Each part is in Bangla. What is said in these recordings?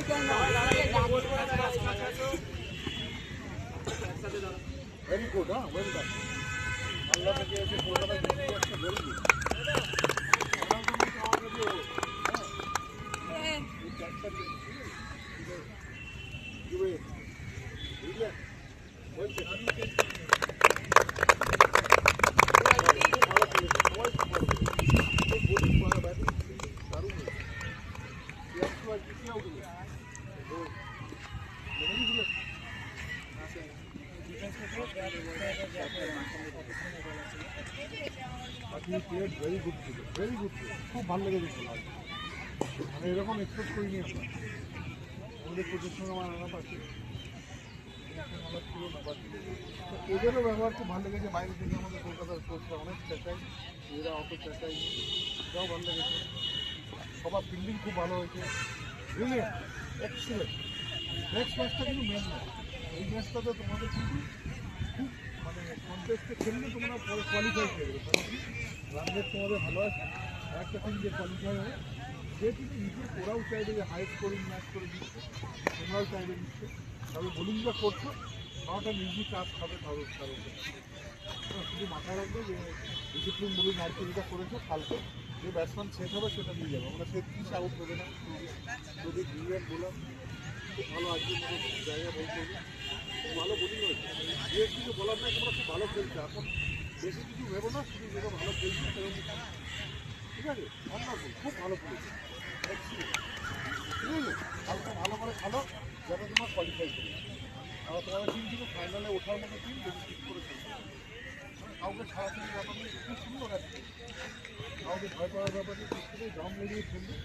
Very good, huh? Well done. Allah থেকে এসে কলকাতা ঘুরে আসছে, very good. ভেরি গুড ছিল, ভেরি গুড ছিল, খুব ভালো লেগেছে খেলা। মানে এরকম এক্সপেক্ট করিনি আমরা। আমাদের কোচের সঙ্গে আমার আলাপ আছে, ওদেরও ব্যবহার খুব ভালো লেগেছে। বাইরে থেকে আমাদের কলকাতার কোচরা অনেক চেঁচাই, এরা অত চেঁচাই, এটাও ভালো লেগেছে। সবার ফিল্ডিং খুব ভালো হয়েছে, ব্রিলিয়েন্ট, এক্সিলেন্ট। নেক্সট ম্যাচটা কিন্তু মেন ম্যাচ। এই ম্যাচটাতে তোমাদের কিন্তু খুব মানে কন্টেস্টে খেললে তোমরা পরে কোয়ালিফাই করবে, কারণ কি রান রেট তোমাদের ভালো আছে। একটা টিম যে কোয়ালিফাই হবে সে কিন্তু নিজে, ওরাও চাইবে যে হাই স্কোরিং ম্যাচ করে দিচ্ছে, তোমরাও চাইবে দিচ্ছে। তবে বোলিং যা করছো তাওটা নিজেই কাজ খাবে কারোর কারণ। শুধু মাথায় রাখবে যে ডিসিপ্লিন বোলিং আজকে যেটা করেছো, কালকে যে ব্যাটসম্যান সেট হবে সেটা নিয়ে যাবে। আমরা সে পিস আউট দেবে না, যদি ব্রিলিয়েন্ট বোলার খুব ভালো আজকের মতো জায়গায় বলতে হবে। খুব ভালো বোলিং হয়েছে, যে কিছু বলার নাই, তোমরা খুব ভালো খেলছো। এখন বেশি কিছু ভেবো না, শুধু যেটা ভালো খেলছো সেরকম, ঠিক আছে? অন্যরকম খুব ভালো খেলেছে, ঠিক আছে? কালকে ভালো করে খেলো যাতে তোমার কোয়ালিফাই করে। আর তোমাদের টিম কিন্তু ফাইনালে ওঠার মতো টিম, যদি ঠিক করে খেলতে কাউকে ছাড়া থেকে ব্যাপার নেই, খুব সুন্দর আছে। কাউকে ভয় পাওয়ার ব্যাপার নেই, প্রত্যেকেই দম মিলিয়ে খেলবে।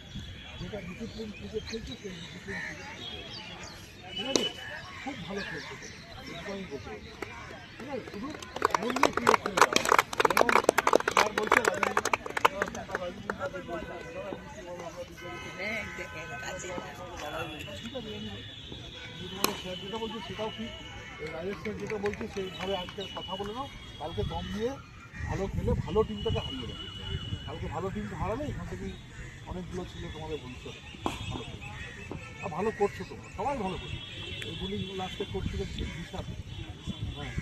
যেটা ডিসিপ্লিন ক্রিকেট খেলছে সেই ডিসিপ্লিন ক্রিকেট খেলছে, ঠিক আছে? খুব ভালো খেলছে, আমি বলতে পারি, ঠিক আছে? শুধু মন দিয়ে ক্রিকেট খেলে যাওয়া, যেমন স্যার বলছে স্যার যেটা বলছে সেটাও ঠিক। রাজেশ স্যার যেটা বলছে সেইভাবে আজকে কথা বলে নাও, কালকে দম দিয়ে ভালো খেলে ভালো টিমটাকে হারিয়ে দেবে। কালকে ভালো টিমকে হারালে এখান থেকেই অনেকগুলো ছিল তোমাদের ভবিষ্যৎ ভালো খেলে। আর ভালো করছো তোমরা, সবাই ভালো করছো। এই বোলিং লাস্টে করতে দেখছি বিশাল। হ্যাঁ,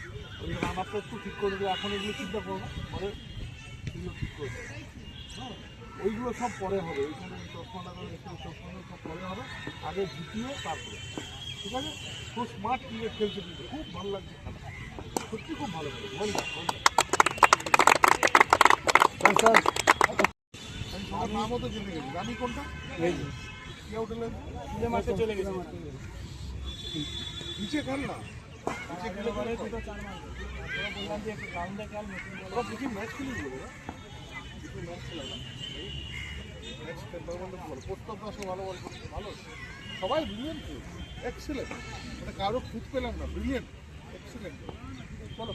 ওই রান আপটা একটু ঠিক করে দিলে, এখন এগুলো চিন্তা করো না, পরে এগুলো ঠিক করে দেবে। হ্যাঁ, ওইগুলো সব পরে হবে, ওইখানে চশমাটা চশমাটা সব পরে হবে, আগে জিতিয়ে তারপরে, ঠিক আছে? খুব স্মার্ট ক্রিকেট খেলছে, কিন্তু খুব ভালো লাগছে খেলা, সত্যি খুব ভালো খেলে। সবার নামও তো জেনে গেছি, জানি কোনটা হোটেলে চলে গেছে। নিচে খেল না, নিচে খেলে পরে দুটো 4 মাস বললাম যে একটু গ্রাউন্ডে খেল, ওরা কিছু ম্যাচ খেলি বলে না, কিছু ম্যাচ খেলে না, ম্যাচ খেলতে বলতে ভালো। প্রস্তাব দাসও ভালো বল করছে, ভালো সবাই ব্রিলিয়েন্ট, এক্সিলেন্ট। মানে কারো খুঁজ পেলাম না, ব্রিলিয়েন্ট, এক্সিলেন্ট। চলো